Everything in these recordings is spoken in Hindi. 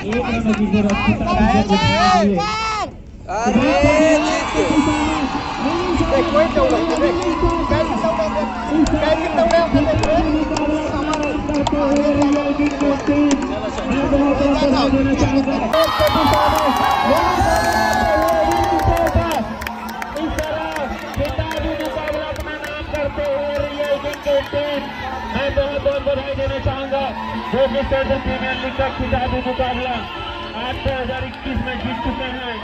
एक रन की जरूरत मैं बहुत बधाई देना चाहूंगा जो कि प्रीमियर लीग का खिताबी मुकाबला आज 2021 में जीत चुके हैं।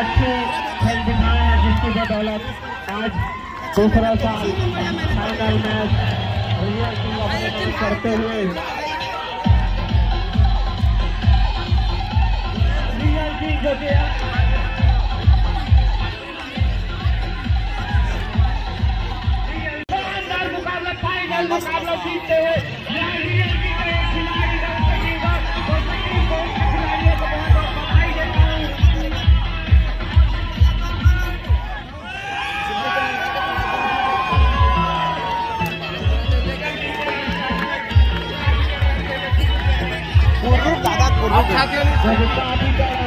अच्छी खेल दिखाए हैं जिसकी बदौलत आज दूसरा साल फाइनल मैच करते हुए जो कि मुकाबला जीतते हुए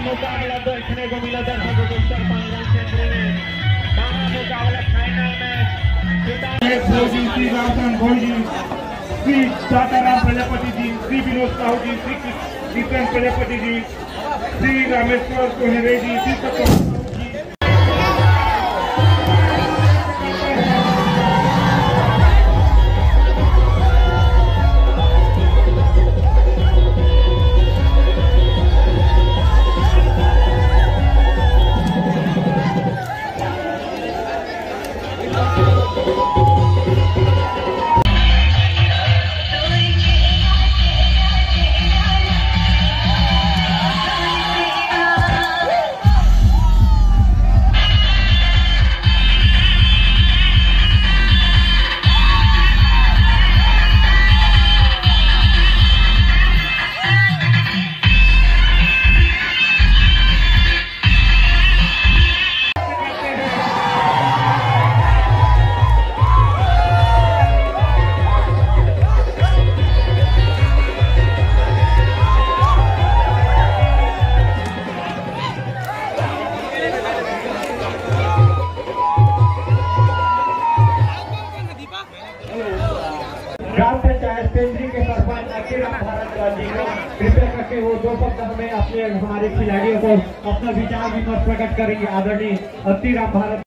मुकाबला देखने को मिला दर्शकों को फाइनल क्षेत्र में मुकाबला फाइनल में भोजी श्री रामचंद्र भोजी, श्री दाताराम प्रजापति जी, श्री विनोद साहू जी, श्री किशन प्रजापति जी, श्री रामेश्वर कोहरे जी, श्री सत्य ग्राम पंचायत केंद्रीय के सरपंच अतिराम भारत जी को कृपया करके वो दो शब्द हमें अपने हमारे खिलाड़ियों को अपना विचार विमर्श प्रकट करेंगे। आदरणीय अतिराम भारत।